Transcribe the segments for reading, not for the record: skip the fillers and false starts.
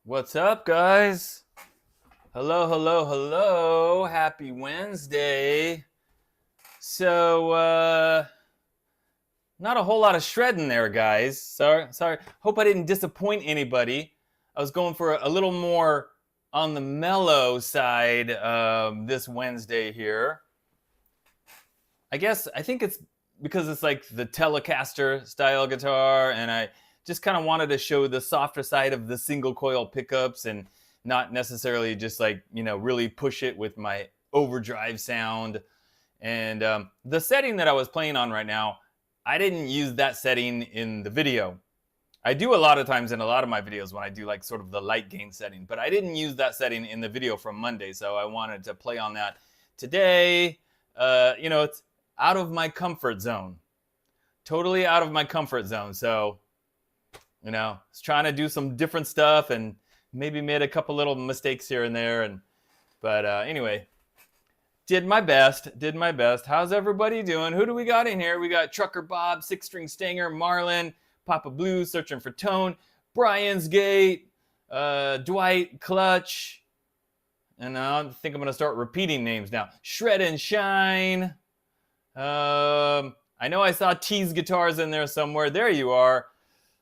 What's up, guys? Hello, hello, hello. Happy Wednesday. So, not a whole lot of shredding there, guys. Sorry. Hope I didn't disappoint anybody. I was going for a little more on the mellow side this Wednesday here. I think it's because it's like the Telecaster style guitar, and I just kind of wanted to show the softer side of the single coil pickups and not necessarily just like, really push it with my overdrive sound. And the setting that I was playing on right now, I didn't use that setting in the video. I do a lot of times in a lot of my videos when I do like sort of the light gain setting, but I didn't use that setting in the video from Monday. So I wanted to play on that today. It's out of my comfort zone, totally out of my comfort zone. So, I was trying to do some different stuff and maybe made a couple little mistakes here and there. But anyway, did my best. How's everybody doing? Who do we got in here? We got Trucker Bob, 6-string Stanger, Marlon, Papa Blue, Searching for Tone, Brian's Gate, Dwight, Clutch. And I think I'm going to start repeating names now. Shred and Shine. I know I saw Tease guitars in there somewhere. There you are.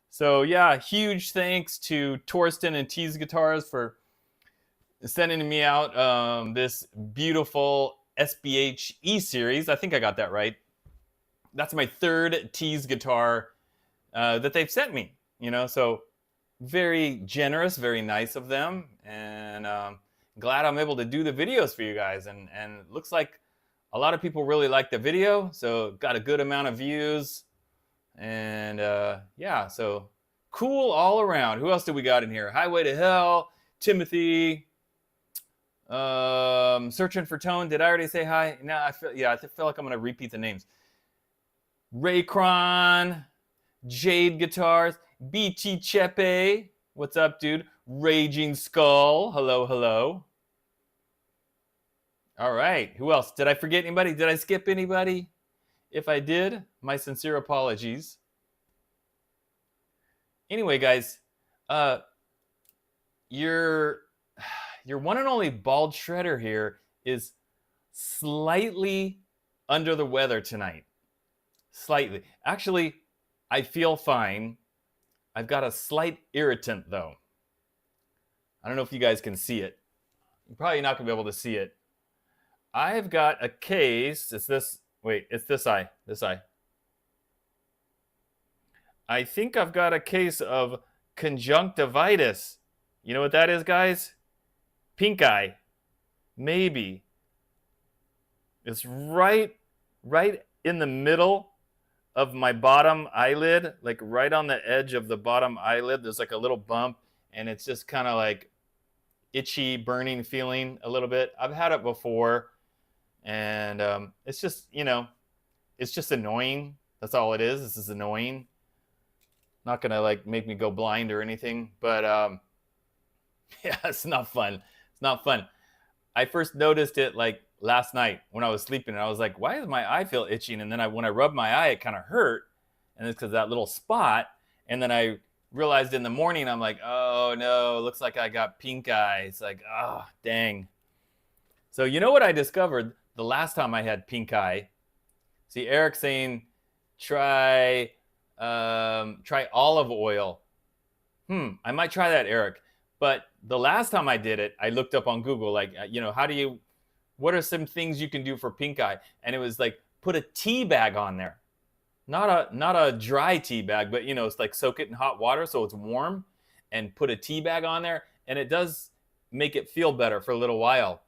So yeah, huge thanks to Torsten and Tease Guitars for sending me out this beautiful SBH E-Series. I think I got that right. That's my third Tease guitar that they've sent me. So very generous, very nice of them. And glad I'm able to do the videos for you guys. And it looks like a lot of people really like the video. So got a good amount of views. And yeah, so cool all around. Who else do we got in here? Highway to Hell, Timothy, Searching for Tone. Did I already say hi? No, I feel like I'm gonna repeat the names. Raycron, Jade Guitars, BT Chepe. What's up, dude? Raging Skull. Hello. All right. Who else? Did I forget anybody? Did I skip anybody? If I did, my sincere apologies. Anyway, guys, your one and only bald shredder here is slightly under the weather tonight. Slightly. Actually, I feel fine. I've got a slight irritant, though. I don't know if you guys can see it. You're probably not going to be able to see it. I've got a case. It's this eye. This eye. I think I've got a case of conjunctivitis. You know what that is, guys? Pink eye. Maybe. It's right in the middle of my bottom eyelid, like right on the edge of the bottom eyelid. There's like a little bump, and it's just kind of like itchy, burning feeling a little bit. I've had it before. And it's just, it's just annoying. That's all it is. This is annoying. Not going to like make me go blind or anything. But yeah, it's not fun. It's not fun. I first noticed it like last night when I was sleeping. And I was like, why does my eye feel itching? And then when I rubbed my eye, it kind of hurt. And it's because of that little spot. And then I realized in the morning, I'm like, oh no, it looks like I got pink eye. It's like, oh, dang. So you know what I discovered? The last time I had pink eye, see Eric saying, try olive oil. I might try that, Eric. But the last time I did it, I looked up on Google, like, what are some things you can do for pink eye? And it was like, put a tea bag on there. Not a dry tea bag, but it's like soak it in hot water so it's warm and put a tea bag on there. And it does make it feel better for a little while.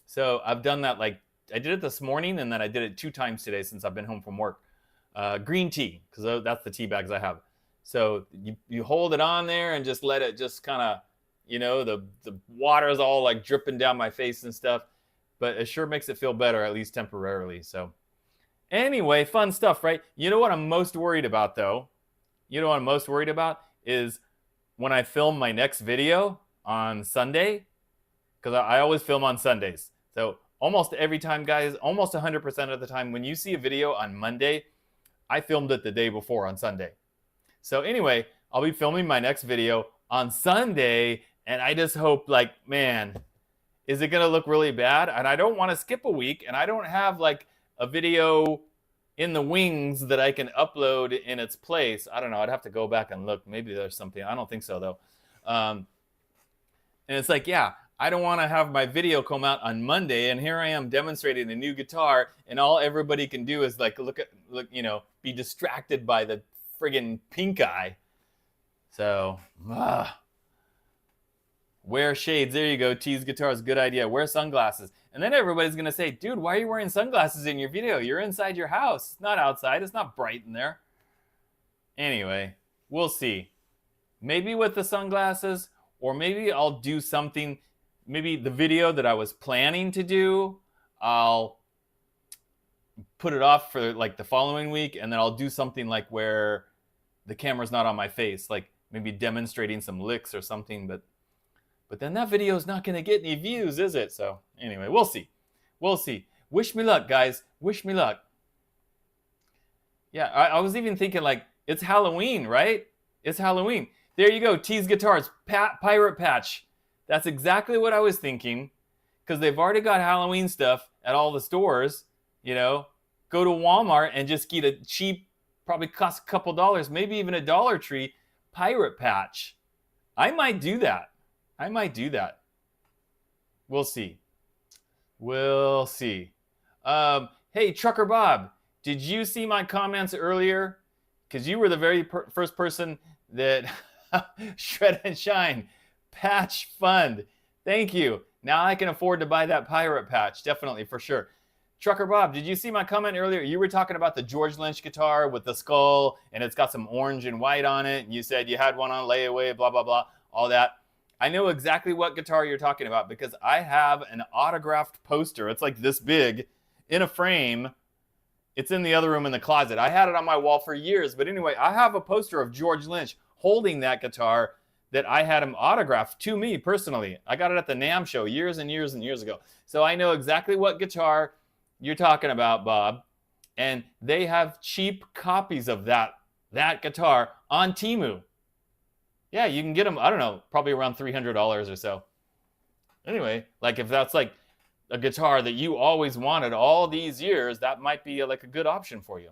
So I've done that, like, I did it this morning, and then I did it 2 times today since I've been home from work. Green tea, because that's the tea bags I have. So you hold it on there and just let it just kind of, the water's all like dripping down my face and stuff. But it sure makes it feel better, at least temporarily. So anyway, fun stuff, right? You know what I'm most worried about, though? You know what I'm most worried about is when I film my next video on Sunday, because I always film on Sundays. So almost every time, guys, almost 100% of the time, when you see a video on Monday, I filmed it the day before on Sunday. So anyway, I'll be filming my next video on Sunday, And I just hope, like, man, is it going to look really bad? And I don't want to skip a week, and I don't have like a video in the wings that I can upload in its place. I don't know. I'd have to go back and look. Maybe there's something. I don't think so, though. And it's like, yeah, I don't want to have my video come out on Monday, and here I am demonstrating a new guitar, and all everybody can do is like look, be distracted by the friggin' pink eye. So, wear shades. There you go. Tease guitars. Good idea. Wear sunglasses. And then everybody's going to say, dude, why are you wearing sunglasses in your video? You're inside your house. It's not outside. It's not bright in there. Anyway, we'll see. Maybe with the sunglasses, or maybe I'll do something. Maybe the video that I was planning to do, I'll put it off for like the following week, and then I'll do something like where the camera's not on my face, like maybe demonstrating some licks or something, but then that video is not going to get any views, is it? So anyway, we'll see. We'll see. Wish me luck, guys. Wish me luck. Yeah, I was even thinking like, it's Halloween, right? It's Halloween. There you go, Tease Guitars, Pirate Patch. That's exactly what I was thinking, because they've already got Halloween stuff at all the stores. You know, go to Walmart and just get a cheap, probably costs a couple dollars, maybe even a Dollar Tree, Pirate Patch. I might do that. I might do that. We'll see. We'll see. Hey, Trucker Bob, did you see my comments earlier? Because you were the very first person that Shred and Shine Patch Fund. Thank you. Now I can afford to buy that Pirate Patch. Definitely, for sure. Trucker Bob, did you see my comment earlier? You were talking about the George Lynch guitar with the skull, and it's got some orange and white on it. And you said you had one on layaway, blah, blah, blah, all that. I know exactly what guitar you're talking about, because I have an autographed poster. It's like this big in a frame. It's in the other room in the closet. I had it on my wall for years. But anyway, I have a poster of George Lynch holding that guitar that I had him autographed to me personally. I got it at the NAMM show years and years and years ago. So I know exactly what guitar you're talking about, Bob. And they have cheap copies of that guitar on Temu. Yeah, you can get them, I don't know, probably around $300 or so. Anyway, like if that's like a guitar that you always wanted all these years, that might be like a good option for you.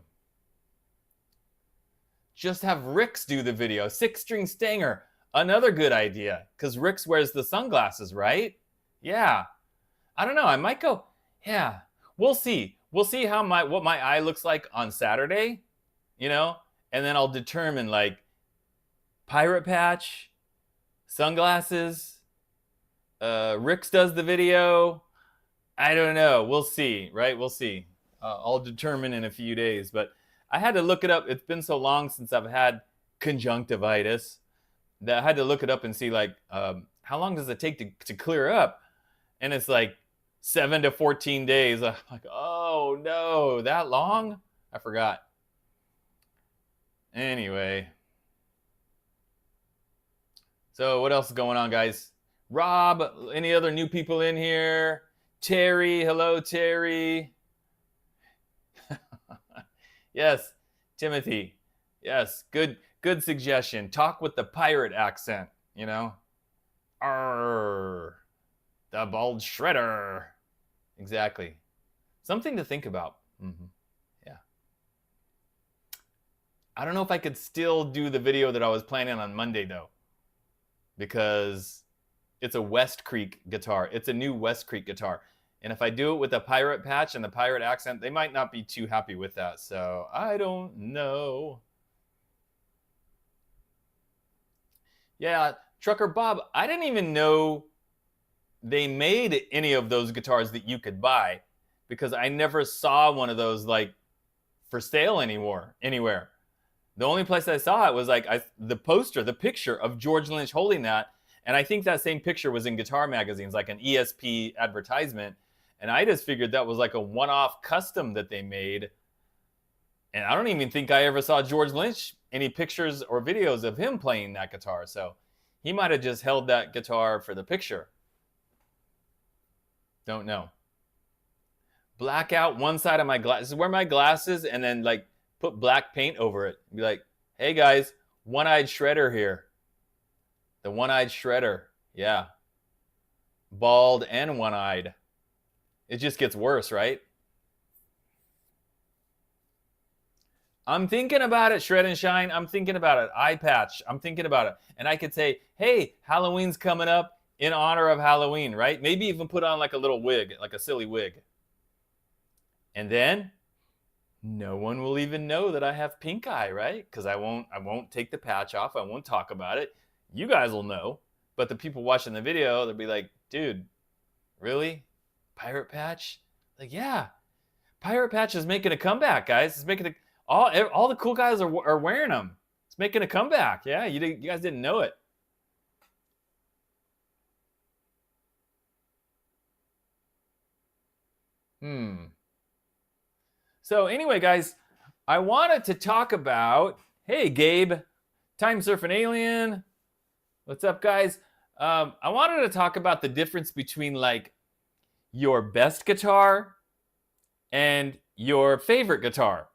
Just have Rix do the video. 6-string Stanger, another good idea, because Rix wears the sunglasses, right? Yeah. I don't know, I might go, yeah. We'll see. We'll see how what my eye looks like on Saturday, you know? And then I'll determine like Pirate Patch, sunglasses, Rix does the video. I don't know. We'll see, right? We'll see. I'll determine in a few days. But I had to look it up. It's been so long since I've had conjunctivitis that I had to look it up and see like how long does it take to clear up? And it's like 7 to 14 days. I'm like, oh no, that long? I forgot. Anyway. So what else is going on, guys? Rob, any other new people in here? Terry, hello, Terry. Yes, Timothy. Yes, good suggestion. Talk with the pirate accent, you know? Arr, the bald shredder. Exactly. Something to think about. Mm-hmm. Yeah. I don't know if I could still do the video that I was planning on Monday, though, because it's a West Creek guitar. It's a new West Creek guitar. And if I do it with a pirate patch and the pirate accent, they might not be too happy with that. So I don't know. Yeah, Trucker Bob, I didn't even know they made any of those guitars that you could buy, because I never saw one of those like for sale anymore, anywhere. The only place I saw it was like the poster, the picture of George Lynch holding that. And I think that same picture was in guitar magazines, like an ESP advertisement. And I just figured that was like a one-off custom that they made. And I don't even think I ever saw George Lynch, any pictures or videos of him playing that guitar. So he might have just held that guitar for the picture. Don't know. Black out one side of my glasses. Wear my glasses and then like put black paint over it. Be like, hey guys, one-eyed shredder here. The one-eyed shredder. Yeah. Bald and one-eyed. It just gets worse, right? I'm thinking about it, Shred and Shine. I'm thinking about it. Eye patch. I'm thinking about it. And I could say, hey, Halloween's coming up in honor of Halloween, right? Maybe even put on like a little wig, like a silly wig. And then no one will even know that I have pink eye, right? Because I won't take the patch off. I won't talk about it. You guys will know. But the people watching the video, they'll be like, dude, really? Pirate Patch? Like, yeah. Pirate Patch is making a comeback, guys. It's making all the cool guys are wearing them. It's making a comeback. Yeah, you guys didn't know it. So anyway, guys, I wanted to talk about, hey, Gabe, Time Surfing Alien. What's up, guys? I wanted to talk about the difference between like your best guitar and your favorite guitar.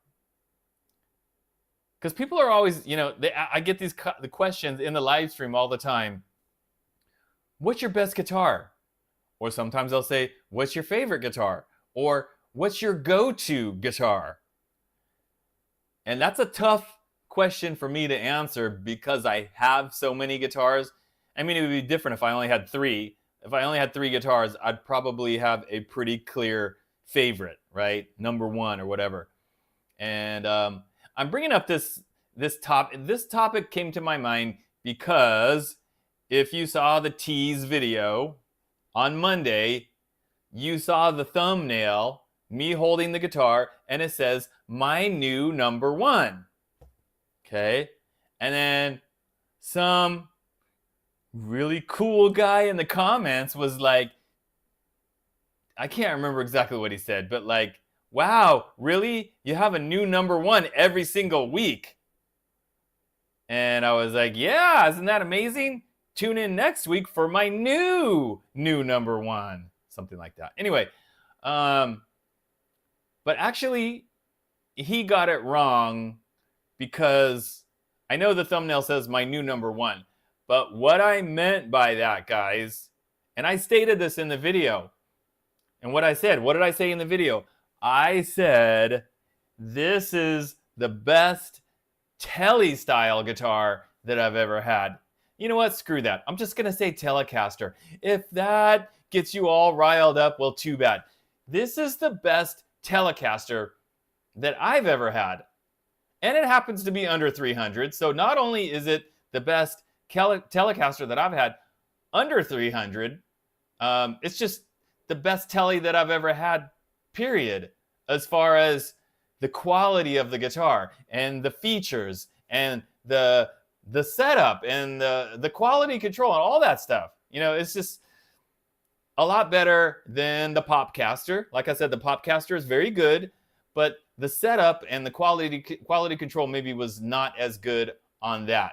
Because people are always, I get the questions in the live stream all the time. What's your best guitar? Or sometimes they'll say, what's your favorite guitar? Or what's your go-to guitar? And that's a tough question for me to answer because I have so many guitars. I mean, it would be different if I only had 3. If I only had 3 guitars, I'd probably have a pretty clear favorite, right? Number 1 or whatever. And I'm bringing up this topic. This topic came to my mind because if you saw the Tease video on Monday, you saw the thumbnail, me holding the guitar, and it says, my new number 1. Okay? And then some really cool guy in the comments was like, I can't remember exactly what he said, but like, wow, really? You have a new number 1 every single week? And I was like, yeah, isn't that amazing? Tune in next week for my new number 1. Something like that. Anyway, but actually, he got it wrong because I know the thumbnail says my new number 1. But what I meant by that, guys, and I stated this in the video, and what did I say in the video? I said, this is the best Tele-style guitar that I've ever had. You know what? Screw that. I'm just going to say Telecaster. If that gets you all riled up, well, too bad. This is the best Telecaster that I've ever had. And it happens to be under 300. So not only is it the best Telecaster that I've had under 300, it's just the best Tele that I've ever had, period, as far as the quality of the guitar and the features and the setup and the quality control and all that stuff. It's just a lot better than the Popcaster. Like I said, the Popcaster is very good, but the setup and the quality control maybe was not as good on that,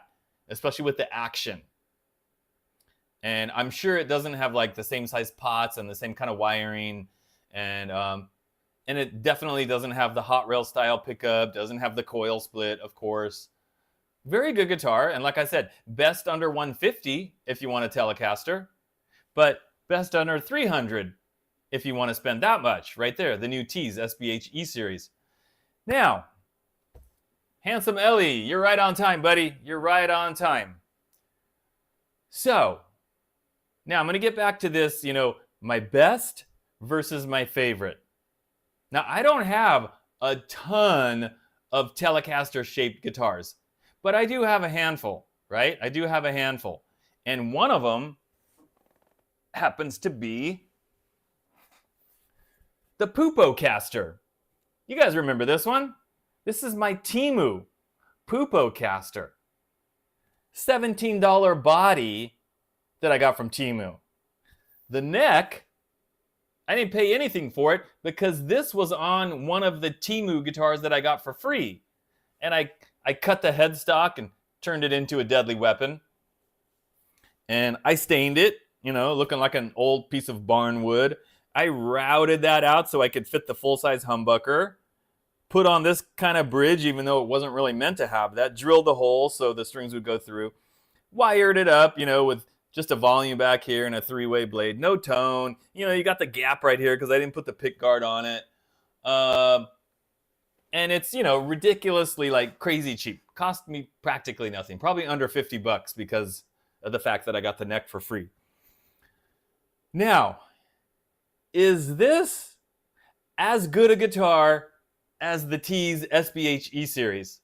especially with the action. And I'm sure it doesn't have like the same size pots and the same kind of wiring, and it definitely doesn't have the hot rail style pickup, doesn't have the coil split, of course. Very good guitar, and like I said, best under 150 if you want a Telecaster, but best under 300 if you want to spend that much. Right there, the new Tease SBH E Series. Now, Handsome Ellie, you're right on time, buddy. You're right on time. So, now I'm going to get back to this, my best versus my favorite. Now, I don't have a ton of Telecaster-shaped guitars, but I do have a handful, right? I do have a handful. And one of them happens to be the Pupocaster. You guys remember this one? This is my Temu Pupocaster. $17 body that I got from Temu. The neck, I didn't pay anything for it because this was on one of the Temu guitars that I got for free. And I cut the headstock and turned it into a deadly weapon. And I stained it, looking like an old piece of barn wood. I routed that out so I could fit the full-size humbucker. Put on this kind of bridge, even though it wasn't really meant to have that. Drilled the hole so the strings would go through. Wired it up, with Just a volume back here and a 3-way blade. No tone. You know, you got the gap right here because I didn't put the pick guard on it. And it's, you know, ridiculously like crazy cheap. Cost me practically nothing. Probably under $50 because of the fact that I got the neck for free. Now, is this as good a guitar as the Tease SBH E series?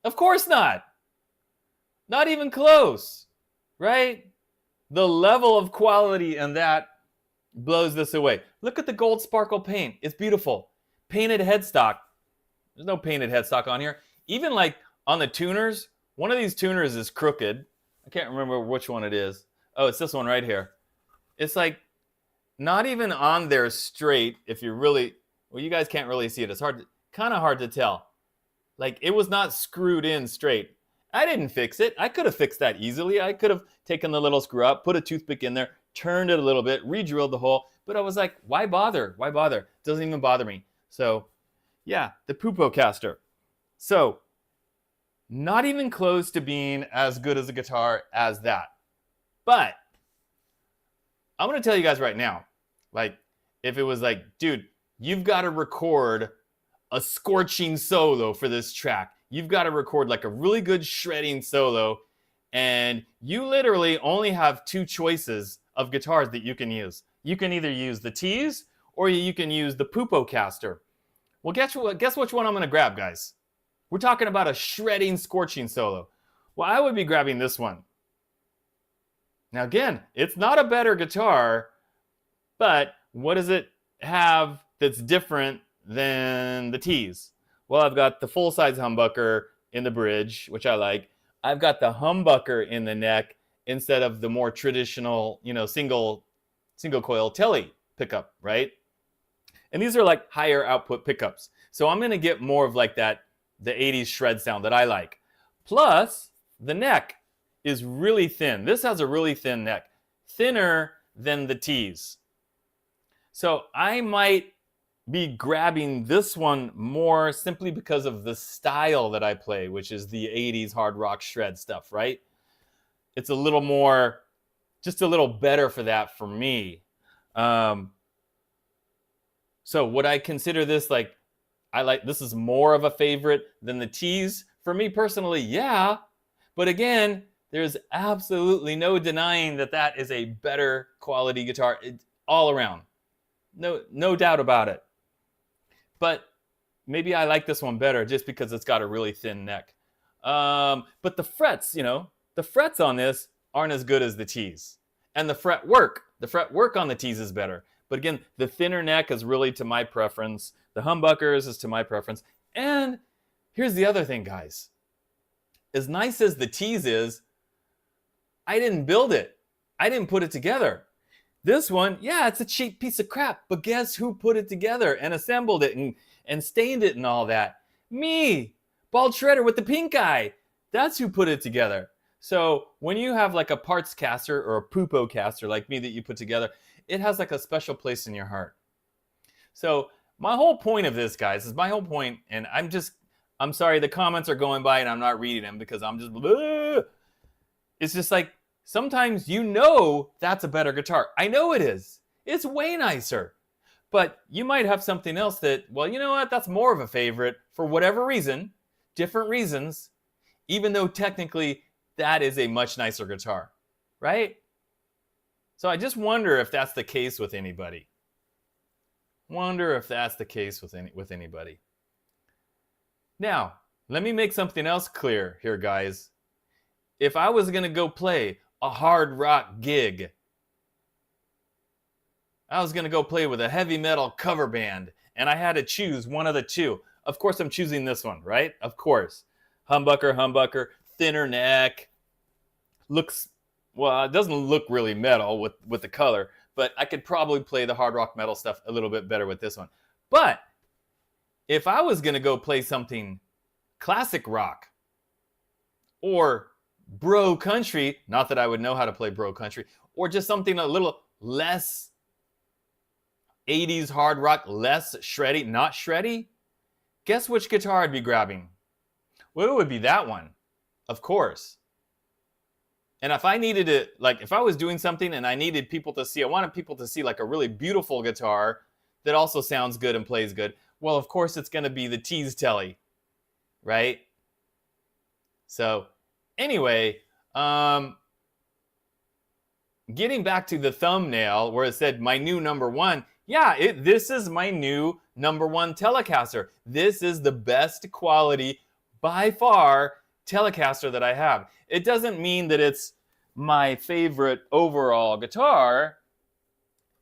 Of course not. Not even close, right? The level of quality in that blows this away. Look at the gold sparkle paint. It's beautiful. Painted headstock. There's no painted headstock on here. Even like on the tuners, one of these tuners is crooked. I can't remember which one it is. Oh, it's this one right here. It's like not even on there straight. If you really, well, you guys can't really see it. It's kind of hard to tell. Like it was not screwed in straight. I didn't fix it. I could have fixed that easily. I could have taken the little screw up, put a toothpick in there, turned it a little bit, re-drilled the hole. But I was like, why bother? Why bother? It doesn't even bother me. So yeah, the Pupo caster. So not even close to being as good as a guitar as that. But I'm going to tell you guys right now, like if it was like, dude, you've got to record a scorching solo for this track. You've got to record like a really good shredding solo, and you literally only have 2 choices of guitars that you can use. You can either use the Tease or you can use the Pupo caster. Well, guess which one I'm going to grab, guys? We're talking about a shredding, scorching solo. Well, I would be grabbing this one. Now, again, it's not a better guitar, but what does it have that's different than the Tease? Well, I've got the full-size humbucker in the bridge, which I like. I've got the humbucker in the neck instead of the more traditional, you know, single coil telly pickup, right? And these are like higher output pickups. So I'm going to get more of like that, the 80s shred sound that I like. Plus, the neck is really thin. This has a really thin neck, thinner than the Tease. So I might be grabbing this one more simply because of the style that I play, which is the 80s hard rock shred stuff, right? It's a little more, just a little better for that for me. So would I consider this like, this is more of a favorite than the Tease? For me personally, yeah. But again, there's absolutely no denying that that is a better quality guitar all around. No doubt about it. But maybe I like this one better just because it's got a really thin neck. But the frets, you know, the frets on this aren't as good as the Tease. And the fret work on the Tease is better. But again, the thinner neck is really to my preference. The humbuckers is to my preference. And here's the other thing, guys. As nice as the Tease is, I didn't build it. I didn't put it together. This one, yeah, it's a cheap piece of crap, but guess who put it together and assembled it and stained it and all that? Me, Bald Shredder with the pink eye. That's who put it together. So when you have like a parts caster or a Pupo caster like me that you put together, it has like a special place in your heart. So my whole point of this, guys, is my whole point, and I'm sorry, the comments are going by and I'm not reading them because I'm just, it's just like, sometimes you know that's a better guitar. I know it is. It's way nicer. But you might have something else that, well, you know what? That's more of a favorite for whatever reason, different reasons, even though technically that is a much nicer guitar, right? So I just wonder if that's the case with anybody. Wonder if that's the case with anybody. Now, let me make something else clear here, guys. If I was going to go play a hard rock gig, I was going to go play with a heavy metal cover band, and I had to choose one of the 2. Of course, I'm choosing this one, right? Of course. Humbucker, thinner neck. Looks, well, it doesn't look really metal with the color, but I could probably play the hard rock metal stuff a little bit better with this one. But if I was going to go play something classic rock or bro country, not that I would know how to play bro country, or just something a little less 80s hard rock, less shreddy, not shreddy, guess which guitar I'd be grabbing? Well, it would be that one, of course. And if I needed to, like, if I was doing something and I needed people to see, I wanted people to see like a really beautiful guitar that also sounds good and plays good. Well, of course, it's going to be the Tease Telly, right? So, anyway, getting back to the thumbnail where it said my new #1, yeah, this is my new #1 Telecaster. This is the best quality, by far, Telecaster that I have. It doesn't mean that it's my favorite overall guitar,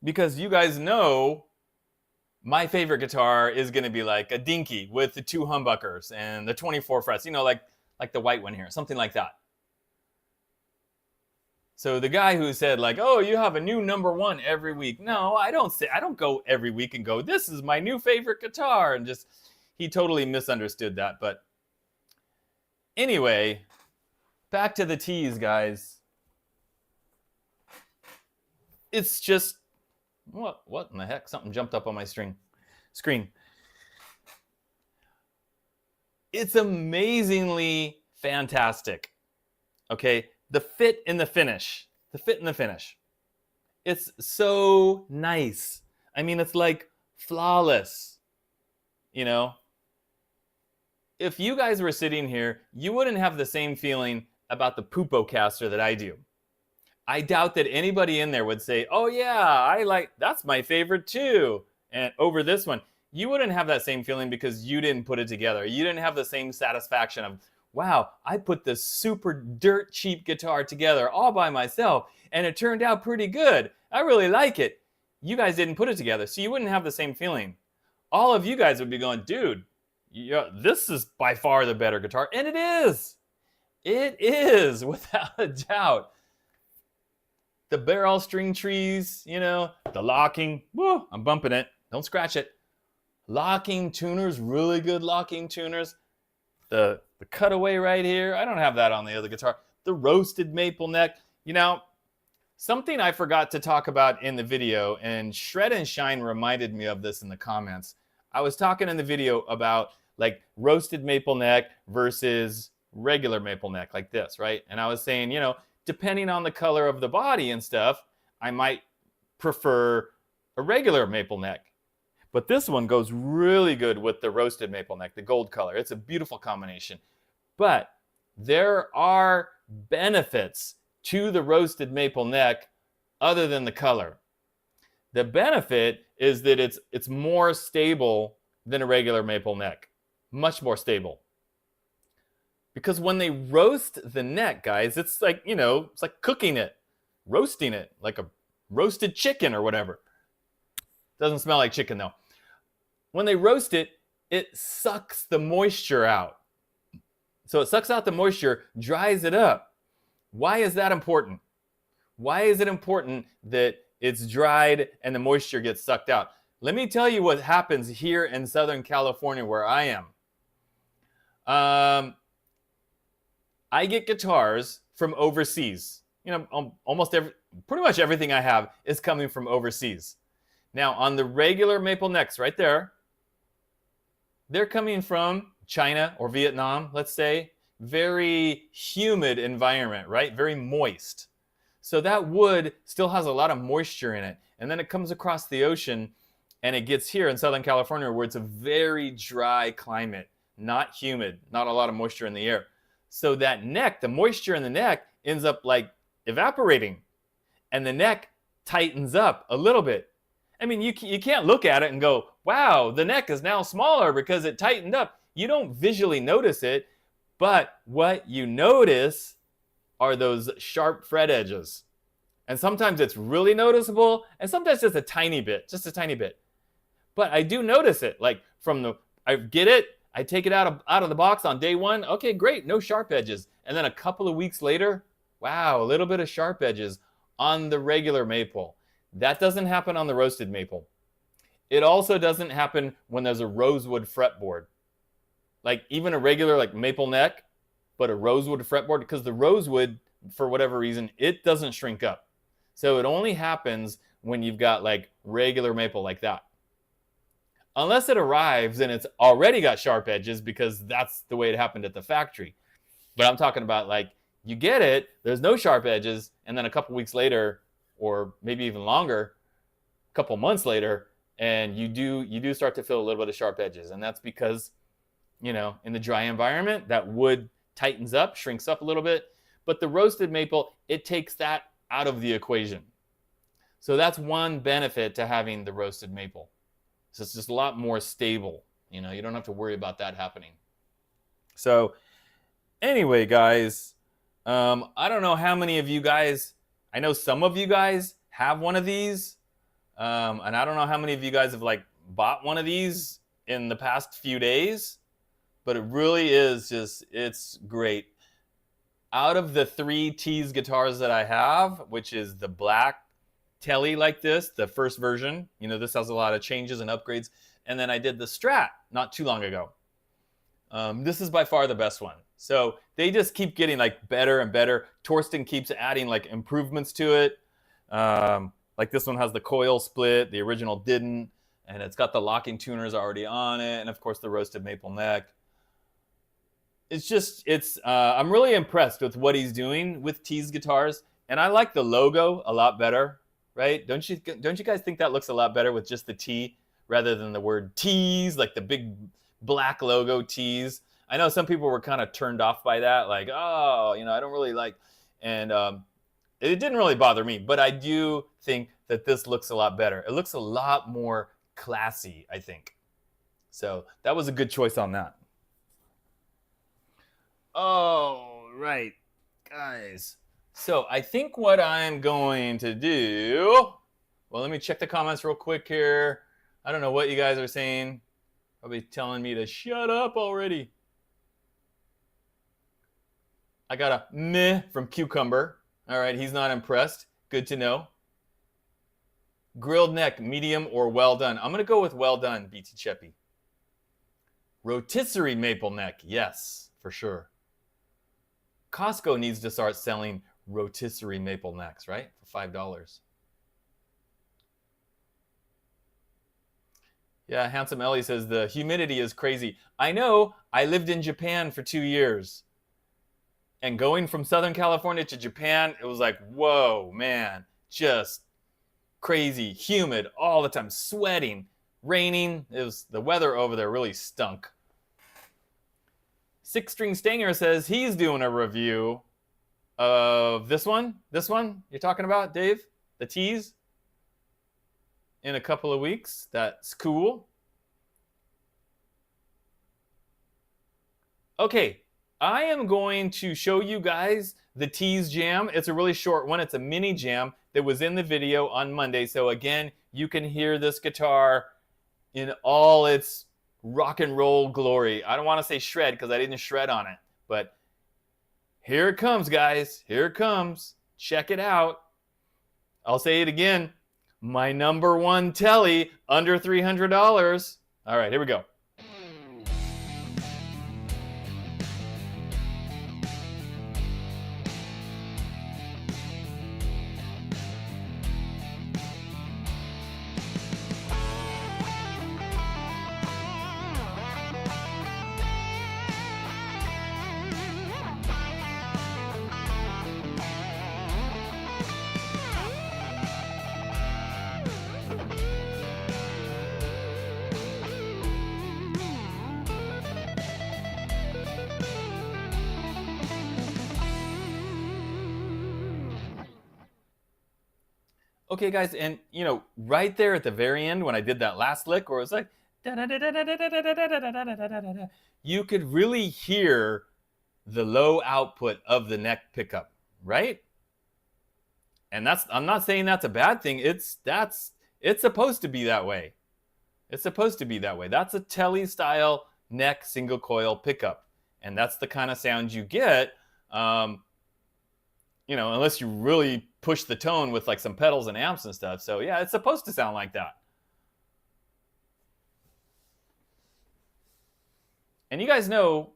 because you guys know my favorite guitar is going to be like a Dinky with the 2 humbuckers and the 24 frets, you know, like the white one here, something like that. So the guy who said like, oh, you have a new #1 every week. No, I don't go every week and go, this is my new favorite guitar. And just, he totally misunderstood that. But anyway, back to the Tease, guys. It's just, what in the heck? Something jumped up on my screen. It's amazingly fantastic. Okay, the fit in the finish. It's so nice. I mean, it's like flawless, you know? If you guys were sitting here, you wouldn't have the same feeling about the Pupocaster that I do. I doubt that anybody in there would say, oh yeah, that's my favorite too. And over this one, you wouldn't have that same feeling because you didn't put it together. You didn't have the same satisfaction of, wow, I put this super dirt cheap guitar together all by myself and it turned out pretty good. I really like it. You guys didn't put it together, so you wouldn't have the same feeling. All of you guys would be going, dude, this is by far the better guitar. And it is. It is, without a doubt. The barrel string trees, you know, the locking. Woo, I'm bumping it. Don't scratch it. Locking tuners, really good locking tuners. The cutaway right here. I don't have that on the other guitar. The roasted maple neck. You know, something I forgot to talk about in the video, and Shred and Shine reminded me of this in the comments. I was talking in the video about like roasted maple neck versus regular maple neck like this, right? And I was saying, you know, depending on the color of the body and stuff, I might prefer a regular maple neck. But this one goes really good with the roasted maple neck, the gold color. It's a beautiful combination. But there are benefits to the roasted maple neck other than the color. The benefit is that it's more stable than a regular maple neck. Much more stable. Because when they roast the neck, guys, it's like, you know, it's like cooking it, roasting it, like a roasted chicken or whatever. Doesn't smell like chicken, though. When they roast it, it sucks the moisture out. So it sucks out the moisture, dries it up. Why is that important? Why is it important that it's dried and the moisture gets sucked out? Let me tell you what happens here in Southern California where I am. I get guitars from overseas. You know, pretty much everything I have is coming from overseas. Now, on the regular maple necks right there, they're coming from China or Vietnam, let's say. Very humid environment, right? Very moist. So that wood still has a lot of moisture in it. And then it comes across the ocean and it gets here in Southern California where it's a very dry climate, not humid, not a lot of moisture in the air. So that neck, the moisture in the neck ends up like evaporating and the neck tightens up a little bit. I mean, you can't look at it and go, wow, the neck is now smaller because it tightened up. You don't visually notice it, but what you notice are those sharp fret edges. And sometimes it's really noticeable and sometimes just a tiny bit. But I do notice it, like I get it, I take it out of the box on day one. Okay, great, no sharp edges. And then a couple of weeks later, wow, a little bit of sharp edges on the regular maple. That doesn't happen on the roasted maple. It also doesn't happen when there's a rosewood fretboard. Like even a regular like maple neck, but a rosewood fretboard, because the rosewood, for whatever reason, it doesn't shrink up. So it only happens when you've got like regular maple like that. Unless it arrives and it's already got sharp edges because that's the way it happened at the factory. But I'm talking about like you get it, there's no sharp edges, and then a couple weeks later, or maybe even longer, a couple months later, and you do start to feel a little bit of sharp edges. And that's because, you know, in the dry environment, that wood tightens up, shrinks up a little bit. But the roasted maple, it takes that out of the equation. So that's one benefit to having the roasted maple. So it's just a lot more stable. You know, you don't have to worry about that happening. So anyway, guys, I don't know how many of you guys, I know some of you guys have one of these. And I don't know how many of you guys have like bought one of these in the past few days, but it really is just, it's great. Out of the 3 Tease guitars that I have, which is the black telly like this, the first version, you know, this has a lot of changes and upgrades. And then I did the Strat not too long ago. This is by far the best one. So they just keep getting like better and better. Torsten keeps adding like improvements to it. Like this one has the coil split, the original didn't, and it's got the locking tuners already on it, and of course the roasted maple neck. It's just, I'm really impressed with what he's doing with Tease guitars, and I like the logo a lot better, right? Don't you guys think that looks a lot better with just the T rather than the word Tease, like the big black logo Tease? I know some people were kind of turned off by that, like, oh, you know, I don't really like, and it didn't really bother me, but I do think that this looks a lot better. It looks a lot more classy, I think. So that was a good choice on that. Oh, right, guys. So I think what I'm going to do, well, let me check the comments real quick here. I don't know what you guys are saying. Probably telling me to shut up already. I got a meh from Cucumber. All right, he's not impressed. Good to know. Grilled neck, medium or well done? I'm going to go with well done, BT Cheppy. Rotisserie maple neck, yes, for sure. Costco needs to start selling rotisserie maple necks, right? For $5. Yeah, Handsome Ellie says the humidity is crazy. I know, I lived in Japan for 2 years. And going from Southern California to Japan, it was like, whoa, man, just crazy, humid all the time, sweating, raining. It was, the weather over there really stunk. Six String Stanger says he's doing a review of this one you're talking about, Dave? The Tease? In a couple of weeks. That's cool. Okay. I am going to show you guys the Tease jam. It's a really short one. It's a mini jam that was in the video on Monday. So again, you can hear this guitar in all its rock and roll glory. I don't want to say shred because I didn't shred on it. But here it comes, guys. Here it comes. Check it out. I'll say it again. My #1 telly under $300. All right, here we go. Okay, guys, and you know, right there at the very end when I did that last lick where it was like, you could really hear the low output of the neck pickup, right? And that's, I'm not saying that's a bad thing. It's supposed to be that way. It's supposed to be that way. That's a telly style neck single coil pickup. And that's the kind of sound you get, you know, unless you really push the tone with like some pedals and amps and stuff. So yeah, it's supposed to sound like that. And you guys know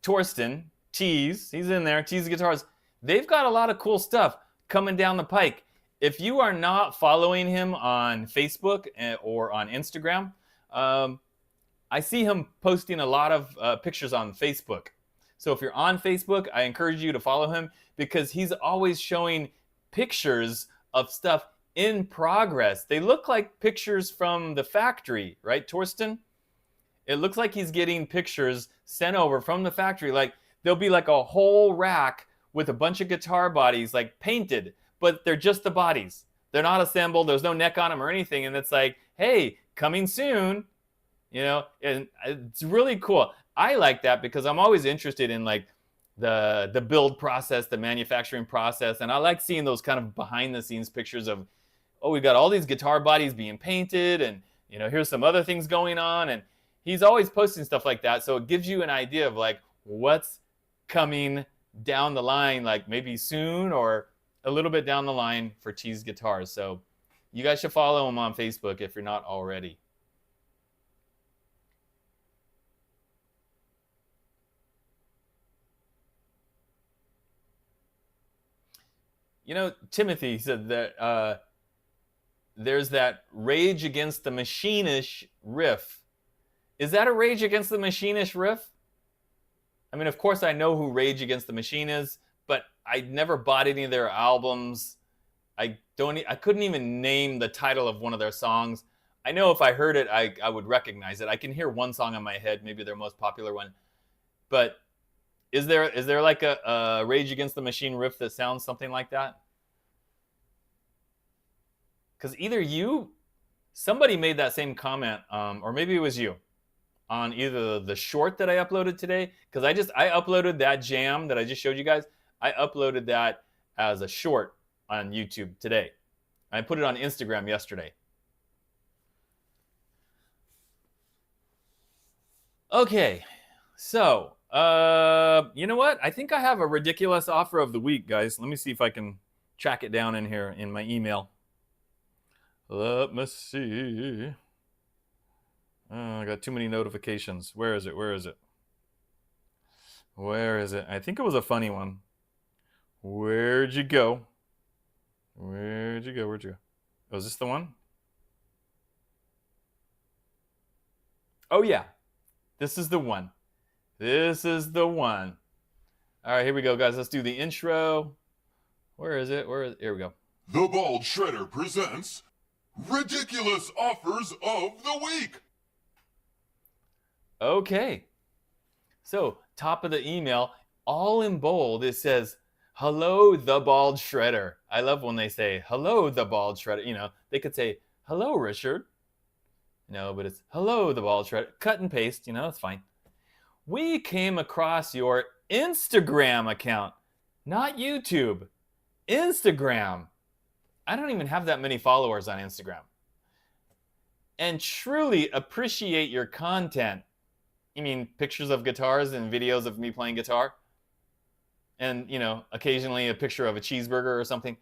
Torsten, Tease, he's in there, Tease Guitars. They've got a lot of cool stuff coming down the pike. If you are not following him on Facebook or on Instagram, I see him posting a lot of pictures on Facebook. So if you're on Facebook, I encourage you to follow him because he's always showing pictures of stuff in progress. They look like pictures from the factory, right, Torsten? It looks like he's getting pictures sent over from the factory. Like there'll be like a whole rack with a bunch of guitar bodies like painted, but they're just the bodies. They're not assembled. There's no neck on them or anything. And it's like, hey, coming soon, you know, and it's really cool. I like that because I'm always interested in like the build process, the manufacturing process. And I like seeing those kind of behind the scenes pictures of, oh, we got all these guitar bodies being painted and, you know, here's some other things going on. And he's always posting stuff like that. So it gives you an idea of like what's coming down the line, like maybe soon or a little bit down the line for Tease guitars. So you guys should follow him on Facebook if you're not already. You know, Timothy said that there's that Rage Against the Machine-ish riff. Is that a Rage Against the Machine-ish riff? I mean, of course I know who Rage Against the Machine is, but I never bought any of their albums. I couldn't even name the title of one of their songs. I know if I heard it, I would recognize it. I can hear one song in my head, maybe their most popular one. But is there like a Rage Against the Machine riff that sounds something like that? Because either somebody made that same comment, or maybe it was you, on either the short that I uploaded today, because I uploaded that jam that I just showed you guys. I uploaded that as a short on YouTube today. I put it on Instagram yesterday. Okay, so you know what? I think I have a ridiculous offer of the week, guys. Let me see if I can track it down in here in my email. Let me see. Oh, I got too many notifications. Where is it? Where is it? Where is it? I think it was a funny one. Where'd you go? Where'd you go? Where'd you go? Oh, is this the one? Oh, yeah. This is the one. This is the one. All right, here we go, guys. Let's do the intro. Where is it? Here we go. The Bald Shredder presents Ridiculous Offers of the Week. Okay. So, top of the email, all in bold, it says, hello, the Bald Shredder. I love when they say, hello, the Bald Shredder. You know, they could say, hello, Richard. No, but it's, hello, the Bald Shredder. Cut and paste, you know, it's fine. We came across your Instagram account, not YouTube. Instagram. I don't even have that many followers on Instagram. And truly appreciate your content. You mean pictures of guitars and videos of me playing guitar? And, you know, occasionally a picture of a cheeseburger or something.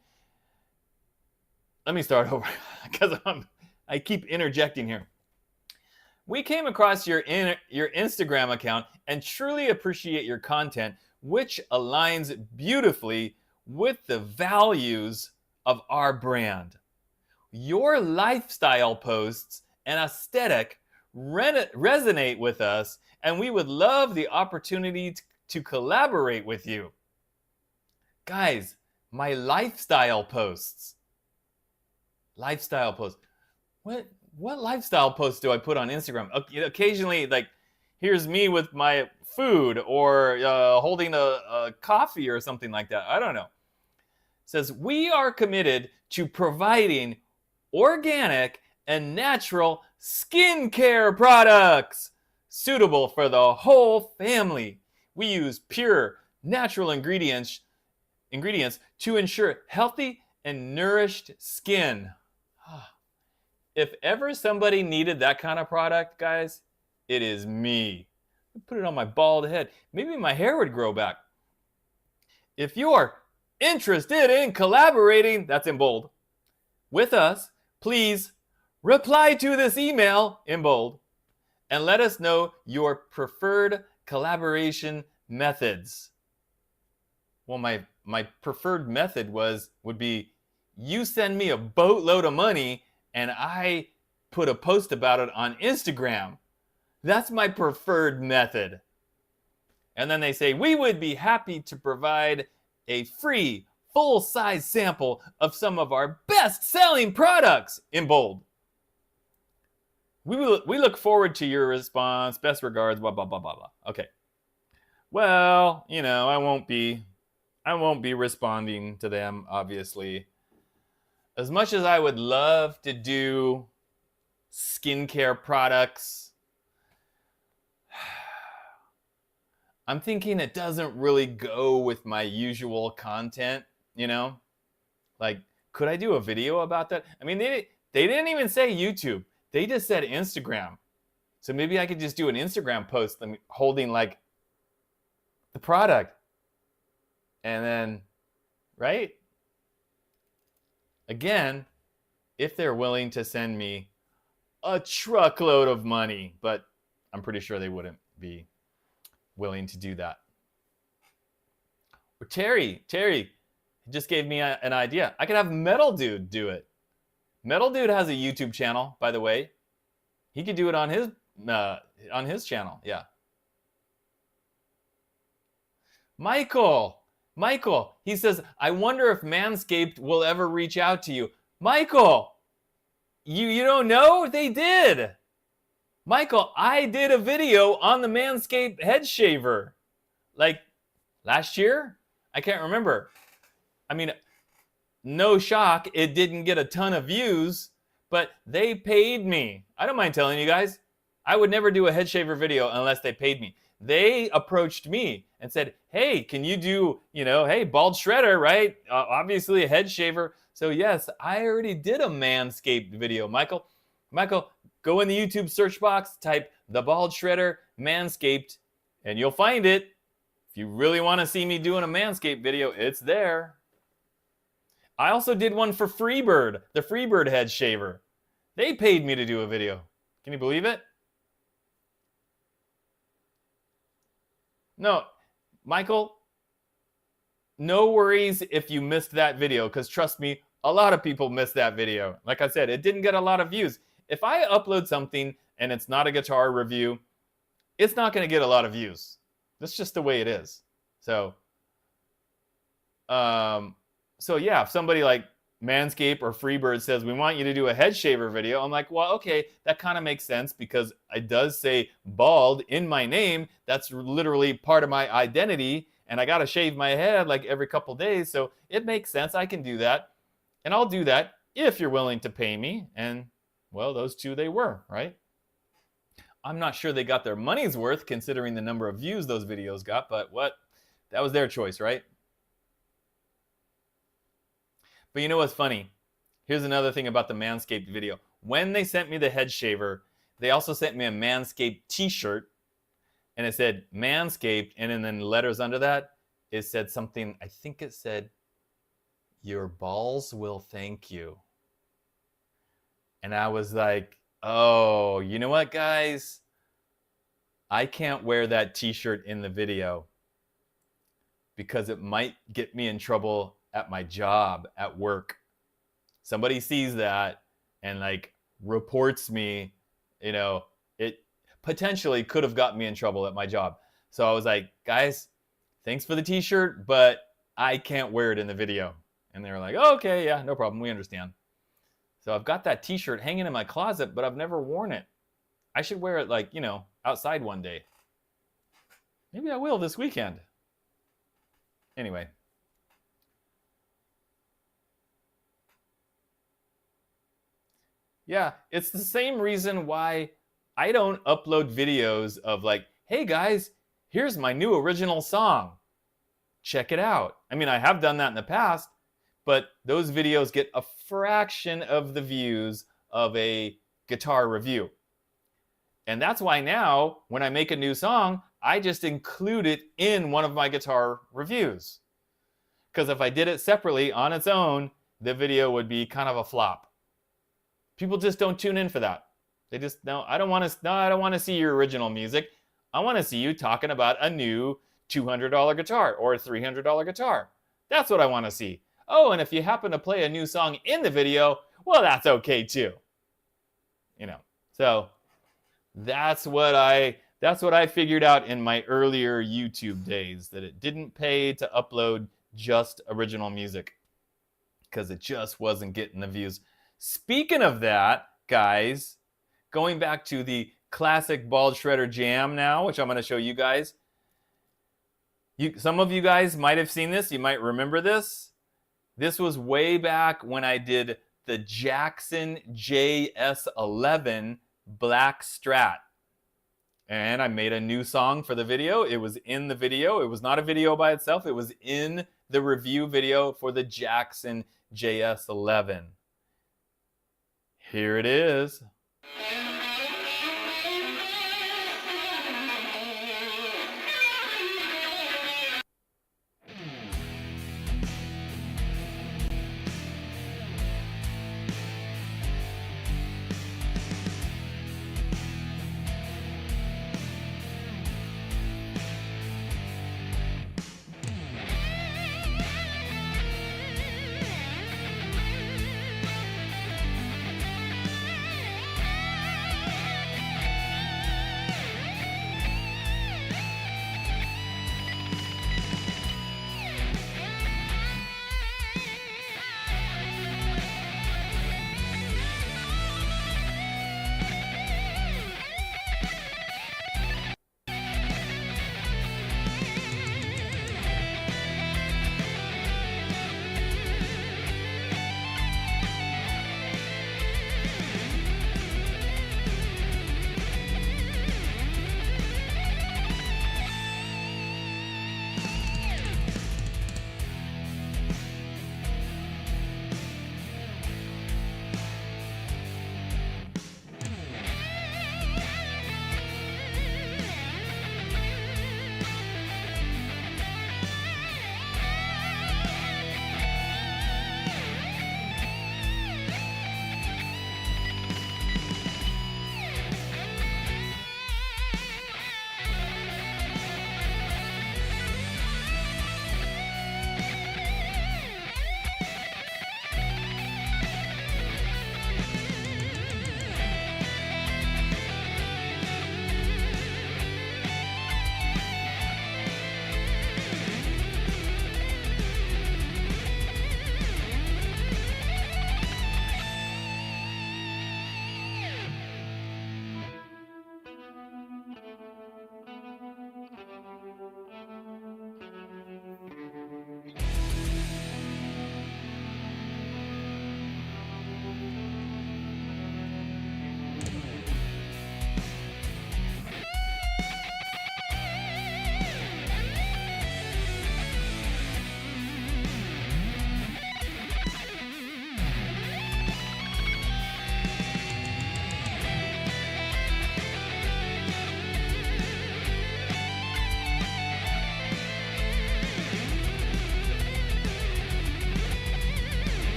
Let me start over because I keep interjecting here. We came across your Instagram account and truly appreciate your content, which aligns beautifully with the values of our brand. Your lifestyle posts and aesthetic resonate with us, and we would love the opportunity to collaborate with you. Guys, my lifestyle posts. Lifestyle posts. What lifestyle posts do I put on Instagram? Occasionally, like, here's me with my food or holding a coffee or something like that. I don't know. It says, we are committed to providing organic and natural skincare products suitable for the whole family. We use pure, natural ingredients to ensure healthy and nourished skin. If ever somebody needed that kind of product, guys, it is me. Put it on my bald head. Maybe my hair would grow back. If you're interested in collaborating, that's in bold, with us, please reply to this email in bold and let us know your preferred collaboration methods. Well, my preferred method would be you send me a boatload of money and I put a post about it on Instagram. That's my preferred method. And then they say, we would be happy to provide a free, full-size sample of some of our best-selling products, in bold. We look forward to your response. Best regards, blah, blah, blah, blah, blah. Okay. Well, you know, I won't be responding to them, obviously. As much as I would love to do skincare products, I'm thinking it doesn't really go with my usual content, you know? Like, could I do a video about that? I mean, they didn't even say YouTube. They just said Instagram. So maybe I could just do an Instagram post holding like the product. And then, right? Again, if they're willing to send me a truckload of money, but I'm pretty sure they wouldn't be willing to do that. Or Terry just gave me an idea. I could have Metal Dude do it. Metal Dude has a YouTube channel, by the way. He could do it on his channel. Yeah. Michael, he says, I wonder if Manscaped will ever reach out to you. Michael, you don't know? They did. Michael, I did a video on the Manscaped head shaver. Like last year? I can't remember. I mean, no shock, it didn't get a ton of views, but they paid me. I don't mind telling you guys, I would never do a head shaver video unless they paid me. They approached me and said, hey, can you do, hey, bald shredder, right? Obviously a head shaver. So yes, I already did a Manscaped video. Michael, go in the YouTube search box, type the bald shredder Manscaped, and you'll find it. If you really want to see me doing a Manscaped video, it's there. I also did one for Freebird, the Freebird head shaver. They paid me to do a video. Can you believe it? No, Michael, no worries if you missed that video, because trust me, a lot of people missed that video. Like I said, it didn't get a lot of views. If I upload something and it's not a guitar review, it's not going to get a lot of views. That's just the way it is. So yeah, if somebody like Manscaped or Freebird says, we want you to do a head shaver video, I'm like, well, okay, that kind of makes sense because it does say bald in my name. That's literally part of my identity, and I got to shave my head like every couple days, so it makes sense. I can do that, and I'll do that if you're willing to pay me, and, well, those two they were, right? I'm not sure they got their money's worth considering the number of views those videos got, but what? That was their choice, right? But you know what's funny? Here's another thing about the Manscaped video. When they sent me the head shaver, they also sent me a Manscaped t-shirt, and it said Manscaped, and then letters under that, it said something, I think it said, your balls will thank you. And I was like, oh, you know what, guys? I can't wear that t-shirt in the video because it might get me in trouble at my job, at work. Somebody sees that and like reports me, it potentially could have gotten me in trouble at my job. So I was like, guys, thanks for the t-shirt, but I can't wear it in the video. And they were like, oh, okay, yeah, no problem, we understand. So I've got that t-shirt hanging in my closet, but I've never worn it. I should wear it like, outside one day. Maybe I will this weekend. Anyway. Yeah, it's the same reason why I don't upload videos of like, hey guys, here's my new original song. Check it out. I mean, I have done that in the past, but those videos get a fraction of the views of a guitar review. And that's why now, when I make a new song, I just include it in one of my guitar reviews. Because if I did it separately on its own, the video would be kind of a flop. People just don't tune in for that. They just, no, I don't want to see your original music. I want to see you talking about a new $200 guitar or a $300 guitar. That's what I want to see. Oh, and if you happen to play a new song in the video, well, that's okay too. So that's what I That's what I figured out in my earlier YouTube days, that it didn't pay to upload just original music because it just wasn't getting the views. Speaking of that, guys, going back to the classic bald shredder jam now, which I'm going to show you guys. Some of you guys might have seen this. You might remember this. This was way back when I did the Jackson JS11 Black Strat. And I made a new song for the video. It was in the video. It was not a video by itself. It was in the review video for the Jackson JS11. Here it is.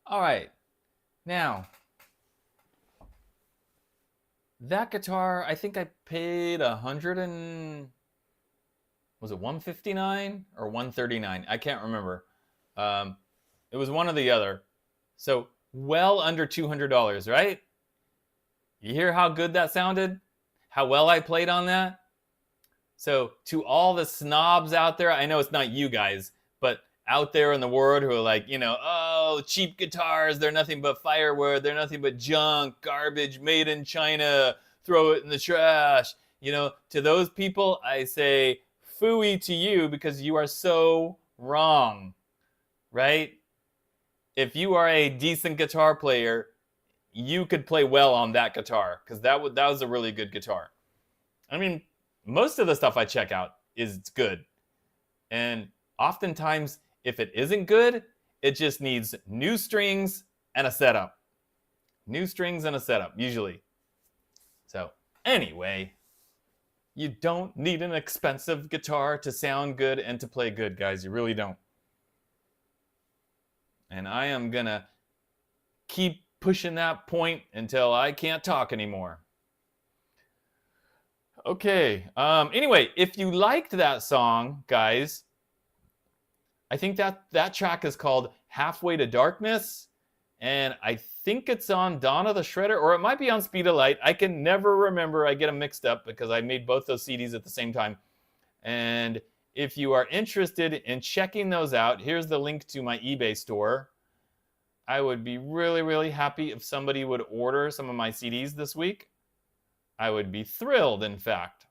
All right, now that guitar, I think I paid was it 159 or 139? I can't remember. It was one or the other. So well under $200, right? You hear how good that sounded? How well I played on that? So to all the snobs out there, I know it's not you guys, but out there in the world who are like, oh, cheap guitars, they're nothing but firewood, they're nothing but junk, garbage, made in China, throw it in the trash. To those people, I say, phooey to you, because you are so wrong, right? If you are a decent guitar player, you could play well on that guitar, because that was a really good guitar. I mean, most of the stuff I check out is good. And oftentimes, if it isn't good, it just needs new strings and a setup. New strings and a setup, usually. So, anyway, you don't need an expensive guitar to sound good and to play good, guys. You really don't. And I am going to keep pushing that point until I can't talk anymore. Okay. Anyway, if you liked that song, guys, I think that track is called Halfway to Darkness. And I think it's on Donna the Shredder, or it might be on Speed of Light. I can never remember. I get them mixed up because I made both those CDs at the same time. And if you are interested in checking those out, here's the link to my eBay store. I would be really, really happy if somebody would order some of my CDs this week. I would be thrilled, in fact.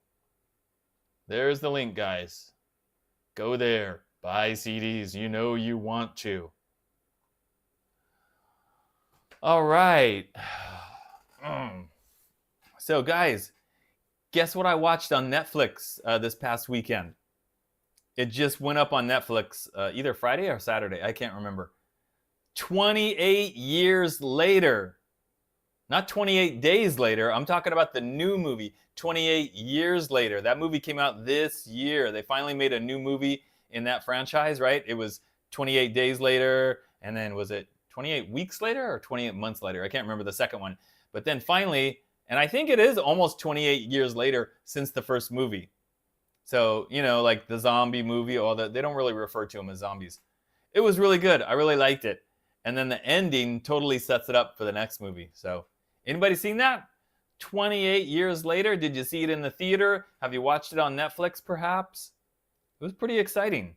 There's the link, guys. Go there. Buy CDs. You know you want to. All right. So, guys, guess what I watched on Netflix this past weekend? It just went up on Netflix either Friday or Saturday. I can't remember. 28 years later. Not 28 days later. I'm talking about the new movie, 28 years later. That movie came out this year. They finally made a new movie in that franchise, right? It was 28 days later, and then was it 28 weeks later or 28 months later? I can't remember the second one. But then finally, and I think it is almost 28 years later since the first movie. So, you know, like the zombie movie, they don't really refer to them as zombies. It was really good. I really liked it. And then the ending totally sets it up for the next movie. So, anybody seen that? 28 years later, did you see it in the theater? Have you watched it on Netflix, perhaps? It was pretty exciting.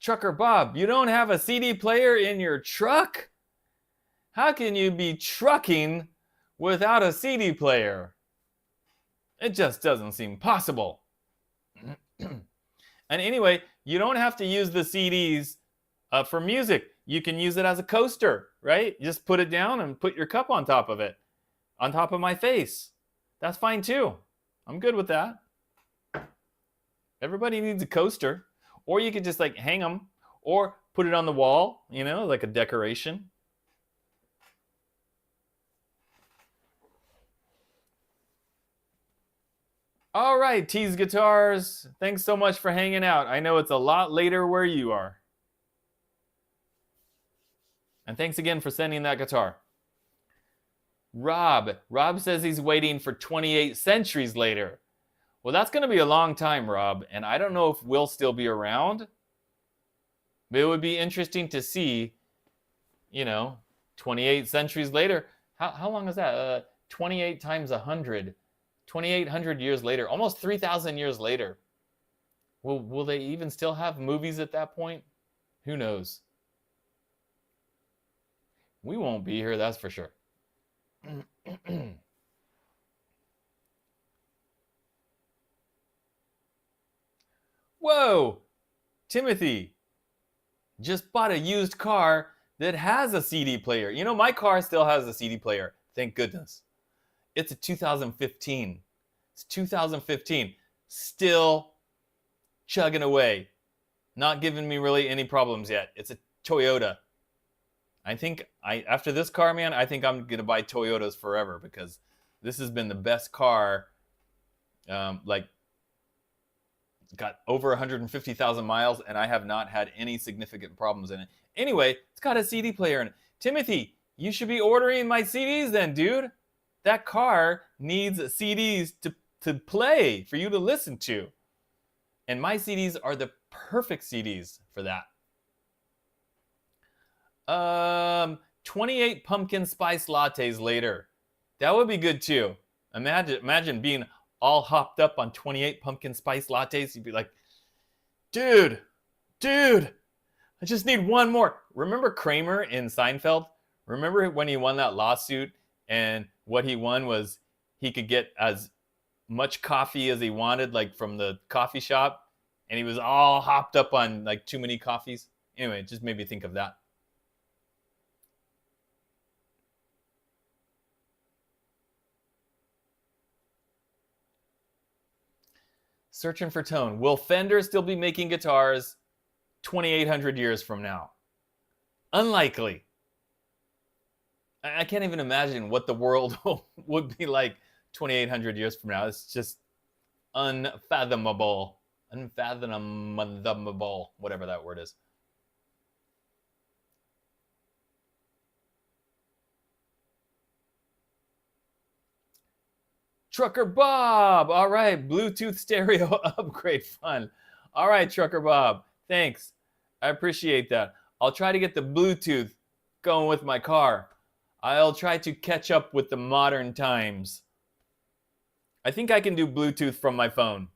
Trucker Bob, you don't have a CD player in your truck? How can you be trucking without a CD player? It just doesn't seem possible. And anyway, you don't have to use the CDs for music. You can use it as a coaster, right? You just put it down and put your cup on top of it, on top of my face. That's fine too. I'm good with that. Everybody needs a coaster. Or you could just like hang them or put it on the wall, you know, like a decoration. All right, Tease Guitars. Thanks so much for hanging out. I know it's a lot later where you are. And thanks again for sending that guitar. Rob says he's waiting for 28 centuries later. Well, that's going to be a long time, Rob, and I don't know if we'll still be around. But it would be interesting to see, you know, 28 centuries later. How long is that? 28 times 100. 2,800 years later, almost 3,000 years later. Will they even still have movies at that point? Who knows? We won't be here, that's for sure. Whoa! Timothy just bought a used car that has a CD player. You know, my car still has a CD player. Thank goodness. It's a 2015. It's 2015. Still chugging away. Not giving me really any problems yet. It's a Toyota. I think after this car, man, I think I'm going to buy Toyotas forever because this has been the best car. Got over 150,000 miles, and I have not had any significant problems in it. Anyway, it's got a CD player in it. Timothy, you should be ordering my CDs then, dude. That car needs CDs to play, for you to listen to. And my CDs are the perfect CDs for that. 28 pumpkin spice lattes later. That would be good too. Imagine being all hopped up on 28 pumpkin spice lattes. You'd be like, dude, I just need one more. Remember Kramer in Seinfeld? Remember when he won that lawsuit and what he won was he could get as much coffee as he wanted, like from the coffee shop, and he was all hopped up on like too many coffees? Anyway, it just made me think of that. Searching for tone. Will Fender still be making guitars 2,800 years from now? Unlikely. I can't even imagine what the world would be like 2,800 years from now. It's just unfathomable. Unfathomable, whatever that word is. Trucker Bob. All right. Bluetooth stereo upgrade fun. All right, Trucker Bob. Thanks. I appreciate that. I'll try to get the Bluetooth going with my car. I'll try to catch up with the modern times. I think I can do Bluetooth from my phone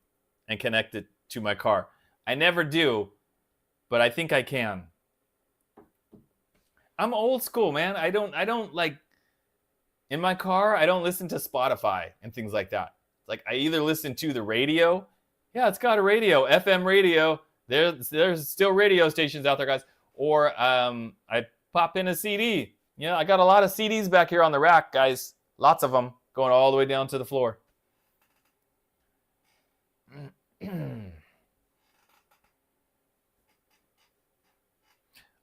and connect it to my car. I never do, but I think I can. I'm old school, man. I don't like, in my car, I don't listen to Spotify and things like that. Like, I either listen to the radio. Yeah, it's got a radio, FM radio. There's still radio stations out there, guys. Or I pop in a CD. You know, I got a lot of CDs back here on the rack, guys. Lots of them going all the way down to the floor.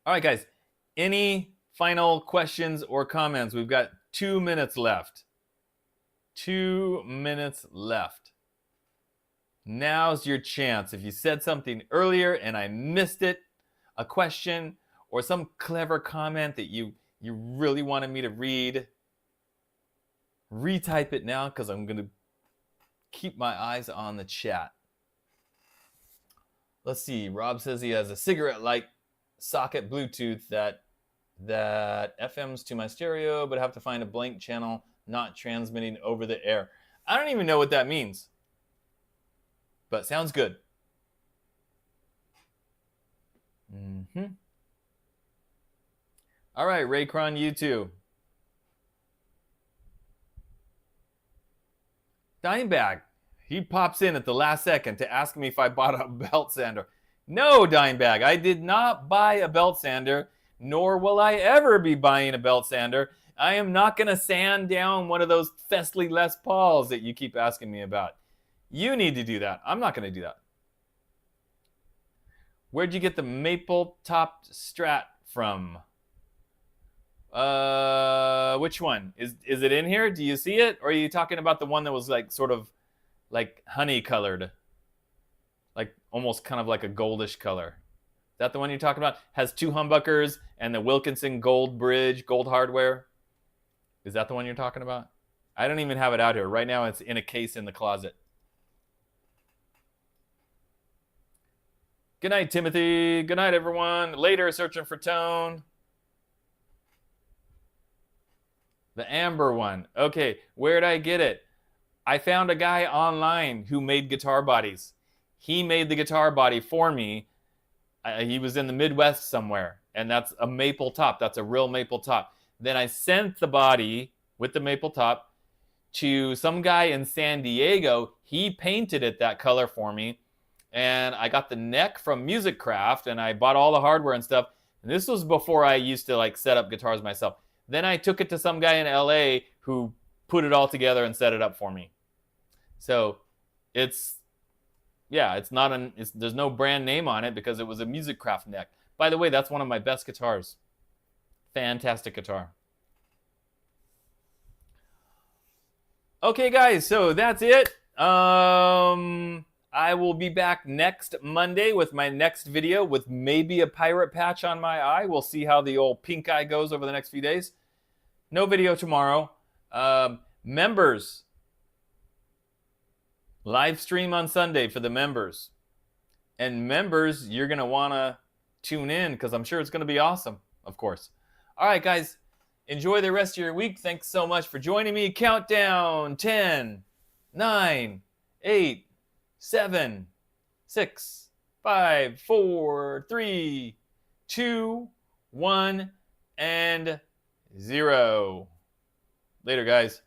All right, guys. Any final questions or comments? We've got 2 minutes left. 2 minutes left. Now's your chance. If you said something earlier and I missed it, a question or some clever comment that you really wanted me to read, retype it now because I'm going to keep my eyes on the chat. Let's see. Rob says he has a cigarette light socket Bluetooth that FMs to my stereo, but have to find a blank channel not transmitting over the air. I don't even know what that means, but sounds good. All right, Raycron, you too. Dimebag, he pops in at the last second to ask me if I bought a belt sander. No, Dimebag, I did not buy a belt sander, nor will I ever be buying a belt sander. I am not going to sand down one of those Fesley Les Pauls that you keep asking me about. You need to do that. I'm not going to do that. Where'd you get the maple topped Strat from? Which one? Is it in here? Do you see it? Or are you talking about the one that was like sort of like honey colored? Like almost kind of like a goldish color. Is that the one you're talking about? Has 2 humbuckers and the Wilkinson gold bridge, gold hardware. Is that the one you're talking about? I don't even have it out here. Right now it's in a case in the closet. Good night, Timothy. Good night, everyone. Later, searching for tone. The amber one. Okay, where'd I get it? I found a guy online who made guitar bodies. He made the guitar body for me. He was in the Midwest somewhere, and that's a maple top. That's a real maple top. Then I sent the body with the maple top to some guy in San Diego. He painted it that color for me, and I got the neck from Musicraft, and I bought all the hardware and stuff. And this was before I used to like set up guitars myself. Then I took it to some guy in LA who put it all together and set it up for me. So it's, yeah, it's not there's no brand name on it because it was a Musicraft neck. By the way, that's one of my best guitars. Fantastic guitar. Okay, guys, so that's it. I will be back next Monday with my next video with maybe a pirate patch on my eye. We'll see how the old pink eye goes over the next few days. No video tomorrow. Members. Live stream on Sunday for the members. And members, you're going to want to tune in because I'm sure it's going to be awesome, of course. All right, guys. Enjoy the rest of your week. Thanks so much for joining me. Countdown. 10, 9, 8, 7, 6, 5, 4, 3, 2, 1, and 0. Later, guys.